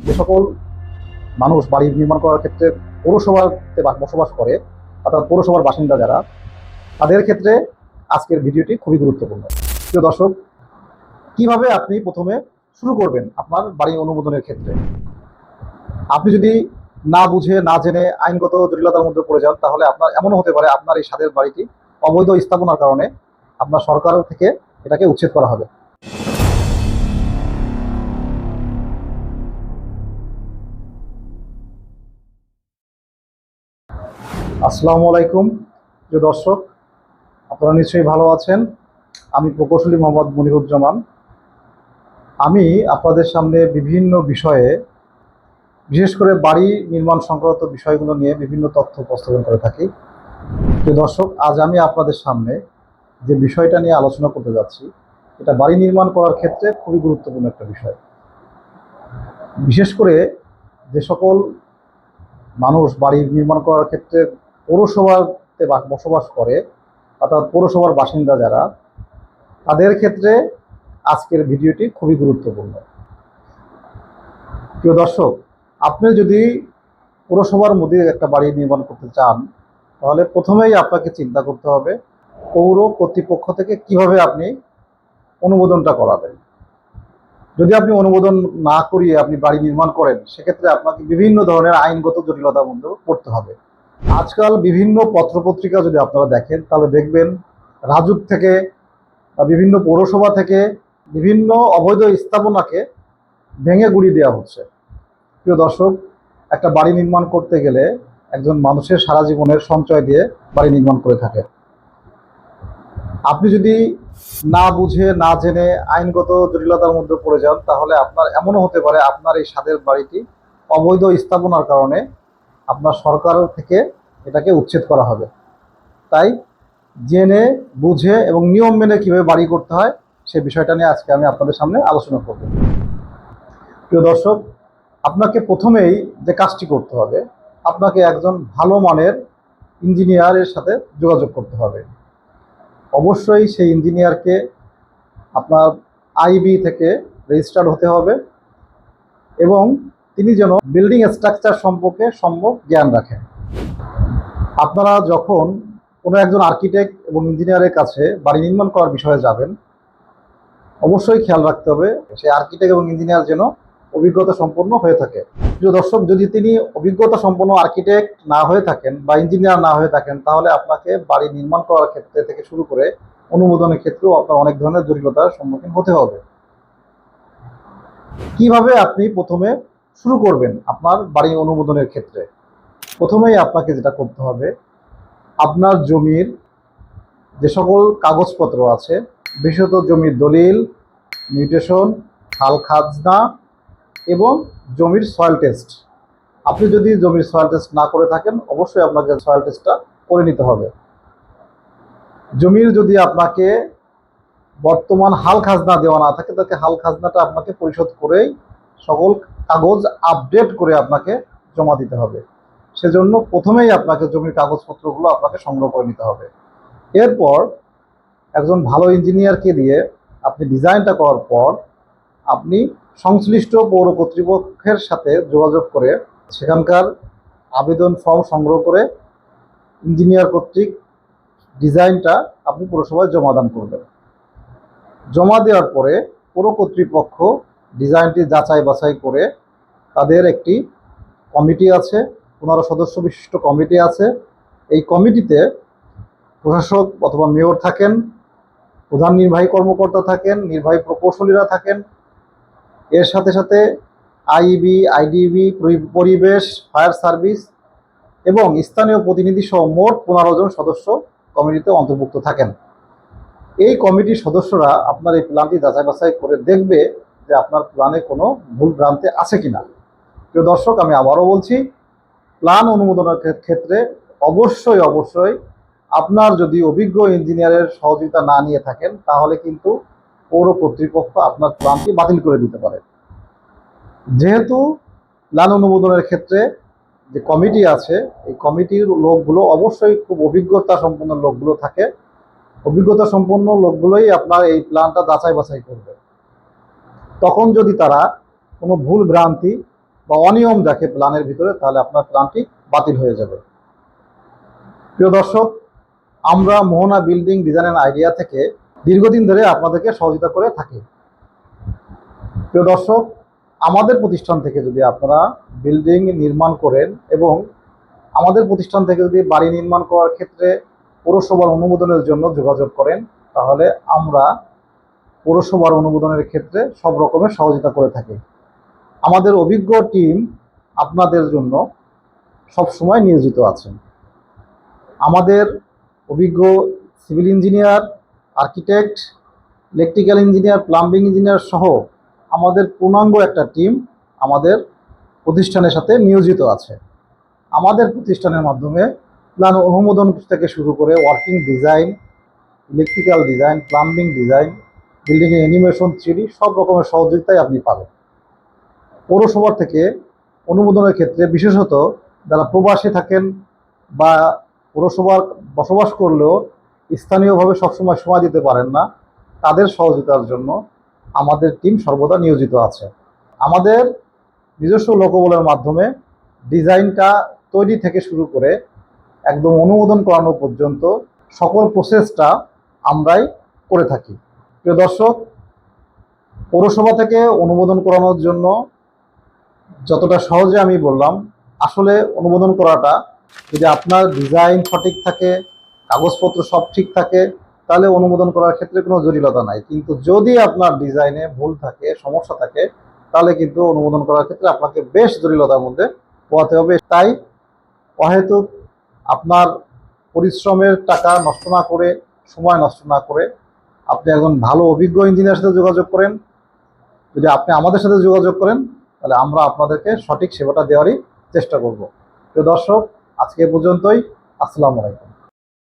যে সকল মানুষ বাড়ি নির্মাণ করার ক্ষেত্রে পৌরসভাতে বসবাস করে, অর্থাৎ পৌরসভার বাসিন্দা যারা, তাদের ক্ষেত্রে আজকের ভিডিওটি খুবই গুরুত্বপূর্ণ। প্রিয় দর্শক, কিভাবে আপনি প্রথমে শুরু করবেন আপনার বাড়ি অনুমোদনের ক্ষেত্রে? আপনি যদি না বুঝে না জেনে আইনগত জটিলতার মধ্যে পড়ে যান, তাহলে আপনার এমনও হতে পারে আপনার এই স্বাদের বাড়িটি অবৈধ স্থাপনার কারণে আপনার সরকার থেকে এটাকে উচ্ছেদ করা হবে। আসসালামু আলাইকুম প্রিয় দর্শক, আপনারা নিশ্চয়ই ভালো আছেন। আমি প্রকৌশলী মোহাম্মদ মনিরুজ্জামান। আমি আপনাদের সামনে বিভিন্ন বিষয়ে, বিশেষ করে বাড়ি নির্মাণ সংক্রান্ত বিষয়গুলো নিয়ে বিভিন্ন তথ্য উপস্থাপন করে থাকি। প্রিয় দর্শক, আজ আমি আপনাদের সামনে যে বিষয়টা নিয়ে আলোচনা করতে যাচ্ছি, এটা বাড়ি নির্মাণ করার ক্ষেত্রে খুবই গুরুত্বপূর্ণ একটা বিষয়। বিশেষ করে যে সকল মানুষ বাড়ি নির্মাণ করার ক্ষেত্রে পৌরসভাতে বসবাস করে, অর্থাৎ পৌরসভার বাসিন্দা যারা, তাদের ক্ষেত্রে আজকের ভিডিওটি খুবই গুরুত্বপূর্ণ। প্রিয় দর্শক, আপনি যদি পৌরসভার মধ্যে একটা বাড়ি নির্মাণ করতে চান, তাহলে প্রথমেই আপনাকে চিন্তা করতে হবে পৌর কর্তৃপক্ষ থেকে কিভাবে আপনি অনুমোদনটা করাবেন। যদি আপনি অনুমোদন না করিয়ে আপনি বাড়ি নির্মাণ করেন, সেক্ষেত্রে আপনাকে বিভিন্ন ধরনের আইনগত জটিলতার মধ্যে পড়তে হবে। আজকাল বিভিন্ন পত্রপত্রিকা যদি আপনারা দেখেন, তাহলে দেখবেন রাজুক থেকে বা বিভিন্ন পৌরসভা থেকে বিভিন্ন অবৈধ স্থাপনাকে ভেঙে গুড়িয়ে দেওয়া হচ্ছে। প্রিয় দর্শক, একটা বাড়ি নির্মাণ করতে গেলে একজন মানুষের সারা জীবনের সঞ্চয় দিয়ে বাড়ি নির্মাণ করে থাকে। আপনি যদি না বুঝে না জেনে আইনগত জটিলতার মধ্যে পড়ে যান, তাহলে আপনার এমনও হতে পারে আপনার এই স্বাদের বাড়িটি অবৈধ স্থাপনার কারণে আপনার সরকার থেকে এটাকে উচ্ছেদ করা হবে। তাই জেনে বুঝে এবং নিয়ম মেনে কীভাবে বাড়ি করতে হয় সে বিষয়টা নিয়ে আজকে আমি আপনাদের সামনে আলোচনা করব। প্রিয় দর্শক, আপনাকে প্রথমেই যে কাজটি করতে হবে, আপনাকে একজন ভালো মানের ইঞ্জিনিয়ারের সাথে যোগাযোগ করতে হবে। অবশ্যই সেই ইঞ্জিনিয়ারকে আপনার আইবি থেকে রেজিস্টার্ড হতে হবে এবং তিনি যেন বিল্ডিং স্ট্রাকচার সম্পর্কে সম্যক জ্ঞান রাখেন। আপনারা যখন কোনো একজন আর্কিটেক্ট এবং ইঞ্জিনিয়ারের কাছে বাড়ি নির্মাণ করার বিষয়ে যাবেন, অবশ্যই খেয়াল রাখতে হবে সেই আর্কিটেক্ট এবং ইঞ্জিনিয়ার যেন অভিজ্ঞতা সম্পন্ন হয়ে থাকে। প্রিয় দর্শক, যদি তিনি অভিজ্ঞতা সম্পন্ন আর্কিটেক্ট না হয়ে থাকেন বা ইঞ্জিনিয়ার না হয়ে থাকেন, তাহলে আপনাকে বাড়ি নির্মাণ করার ক্ষেত্রে থেকে শুরু করে অনুমোদনের ক্ষেত্রেও আপনার অনেক ধরনের জটিলতার সম্মুখীন হতে হবে। কিভাবে আপনি প্রথমে শুরু করবেন আপনার বাড়ি অনুমোদনের ক্ষেত্রে? প্রথমেই আপনাকে যেটা করতে হবে, আপনার জমির যে সকল কাগজপত্র আছে, বিশেষত জমির দলিল, মিউটেশন, হাল খাজনা এবং জমির সয়েল টেস্ট। আপনি যদি জমির সয়েল টেস্ট না করে থাকেন, অবশ্যই আপনাকে সয়েল টেস্টটা করে নিতে হবে। জমির যদি আপনাকে বর্তমান হাল খাজনা দেওয়া না থাকে, তাকে হাল খাজনাটা আপনাকে পরিশোধ করেই সকল কাগজ আপডেট করে আপনাকে জমা দিতে হবে। সেজন্য প্রথমেই আপনাকে জমির কাগজপত্রগুলো আপনাকে সংগ্রহ করে নিতে হবে। এরপর একজন ভালো ইঞ্জিনিয়ারকে দিয়ে আপনি ডিজাইনটা করার পর আপনি সংশ্লিষ্ট পৌর কর্তৃপক্ষের সাথে যোগাযোগ করে সেখানকার আবেদন ফর্ম সংগ্রহ করে ইঞ্জিনিয়ার কর্তৃক ডিজাইনটা আপনি পৌরসভায় জমাদান করবেন। জমা দেওয়ার পরে পৌর কর্তৃপক্ষ ডিজাইনটি যাচাই বাছাই করে তাদের একটি কমিটি আছে, 15 সদস্য বিশিষ্ট কমিটি আছে। এই কমিটিতে প্রশাসক অথবা মেয়র থাকেন, প্রধান নির্বাহী কর্মকর্তা থাকেন, নির্বাহী প্রকৌশলীরা থাকেন। এর সাথে সাথে আইবি, আইডিবি, পরিবেশ, ফায়ার সার্ভিস এবং স্থানীয় প্রতিনিধি সহ মোট 15 জন সদস্য কমিটিতে অন্তর্ভুক্ত থাকেন। এই কমিটির সদস্যরা আপনার এই প্ল্যানটি যাচাই বাছাই করে দেখবে যে আপনার প্ল্যানে কোনো ভুল ভ্রান্তি আছে কিনা। প্রিয় দর্শক, আমি আবারও বলছি, প্ল্যান অনুমোদনের ক্ষেত্রে অবশ্যই আপনার যদি অভিজ্ঞ ইঞ্জিনিয়ারের সহযোগিতা না নিয়ে থাকেন, তাহলে কিন্তু পৌর কর্তৃপক্ষ আপনার প্ল্যানটি বাতিল করে দিতে পারে। যেহেতু প্ল্যান অনুমোদনের ক্ষেত্রে যে কমিটি আছে, এই কমিটির লোকগুলো অবশ্যই খুব অভিজ্ঞতা সম্পন্ন লোকগুলো থাকে। অভিজ্ঞতা সম্পন্ন লোকগুলোই আপনার এই প্ল্যানটা যাচাই বাছাই করবে। তখন যদি তারা কোনো ভুল ভ্রান্তি বা অনিয়ম দেখে প্ল্যানের ভিতরে, তাহলে আপনার প্ল্যানটি বাতিল হয়ে যাবে। প্রিয় দর্শক, আমরা মোহনা বিল্ডিং ডিজাইন অ্যান্ড আইডিয়া থেকে দীর্ঘদিন ধরে আপনাদেরকে সহযোগিতা করে থাকি। প্রিয় দর্শক, আমাদের প্রতিষ্ঠান থেকে যদি আপনারা বিল্ডিং নির্মাণ করেন এবং আমাদের প্রতিষ্ঠান থেকে যদি বাড়ি নির্মাণ করার ক্ষেত্রে পৌরসভার অনুমোদনের জন্য যোগাযোগ করেন, তাহলে আমরা পৌরসভার অনুমোদনের ক্ষেত্রে সব রকমের সহযোগিতা করে থাকি। আমাদের অভিজ্ঞ টিম আপনাদের জন্য সবসময় নিয়োজিত আছেন। আমাদের অভিজ্ঞ civil engineer, architect, electrical engineer, plumbing engineer সহ আমাদের পূর্ণাঙ্গ একটা টিম আমাদের প্রতিষ্ঠানের সাথে নিয়োজিত আছে। আমাদের প্রতিষ্ঠানের মাধ্যমে প্ল্যান অনুমোদন থেকে শুরু করে working design, electrical design, plumbing design, বিল্ডিংয়ের অ্যানিমেশন, 3D সব রকমের সহযোগিতাই আপনি পাবেন। পৌরসভা থেকে অনুমোদনের ক্ষেত্রে বিশেষত যারা প্রবাসী থাকেন বা পৌরসভার বসবাস করলেও স্থানীয়ভাবে সবসময় সময় দিতে পারেন না, তাদের সহযোগিতার জন্য আমাদের টিম সর্বদা নিয়োজিত আছে। আমাদের নিজস্ব লোকবলের মাধ্যমে ডিজাইনটা তৈরি থেকে শুরু করে একদম অনুমোদন করানো পর্যন্ত সকল প্রসেসটা আমরাই করে থাকি। প্রিয় দর্শক, পৌরসভা থেকে অনুমোদন করানোর জন্য যতটা সহজে আমি বললাম, আসলে অনুমোদন করাটা যদি আপনার ডিজাইন সঠিক থাকে, কাগজপত্র সব ঠিক থাকে, তাহলে অনুমোদন করার ক্ষেত্রে কোনো জটিলতা নাই। কিন্তু যদি আপনার ডিজাইনে ভুল থাকে, সমস্যা থাকে, তাহলে কিন্তু অনুমোদন করার ক্ষেত্রে আপনাকে বেশ জটিলতার মধ্যে পোহাতে হবে। তাই অহেতুক আপনার পরিশ্রমের টাকা নষ্ট না করে, সময় নষ্ট না করে আপনি একজন ভালো অভিজ্ঞ ইঞ্জিনিয়ারের সাথে যোগাযোগ করেন। যদি আপনি আমাদের সাথে যোগাযোগ করেন, তাহলে আমরা আপনাদেরকে সঠিক সেবাটা দেওয়ারই চেষ্টা করব। প্রিয় দর্শক, আজকে এ পর্যন্তই। আসসালামু আলাইকুম।